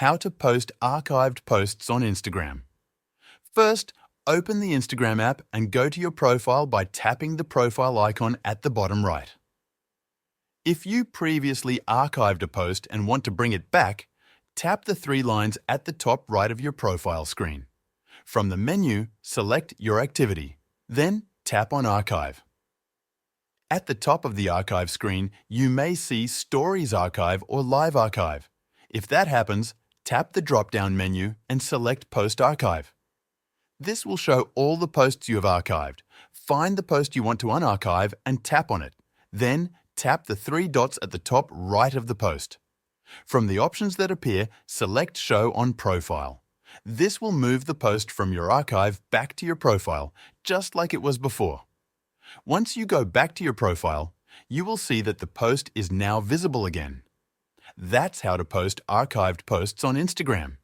How to post archived posts on Instagram. First, open the Instagram app and go to your profile by tapping the profile icon at the bottom right. If you previously archived a post and want to bring it back, tap the three lines at the top right of your profile screen. From the menu, select your activity. Then tap on Archive. At the top of the archive screen, you may see Stories Archive or Live Archive. If that happens, tap the drop-down menu and select Post Archive. This will show all the posts you have archived. Find the post you want to unarchive and tap on it. Then, tap the three dots at the top right of the post. From the options that appear, select Show on Profile. This will move the post from your archive back to your profile, just like it was before. Once you go back to your profile, you will see that the post is now visible again. That's how to post archived posts on Instagram.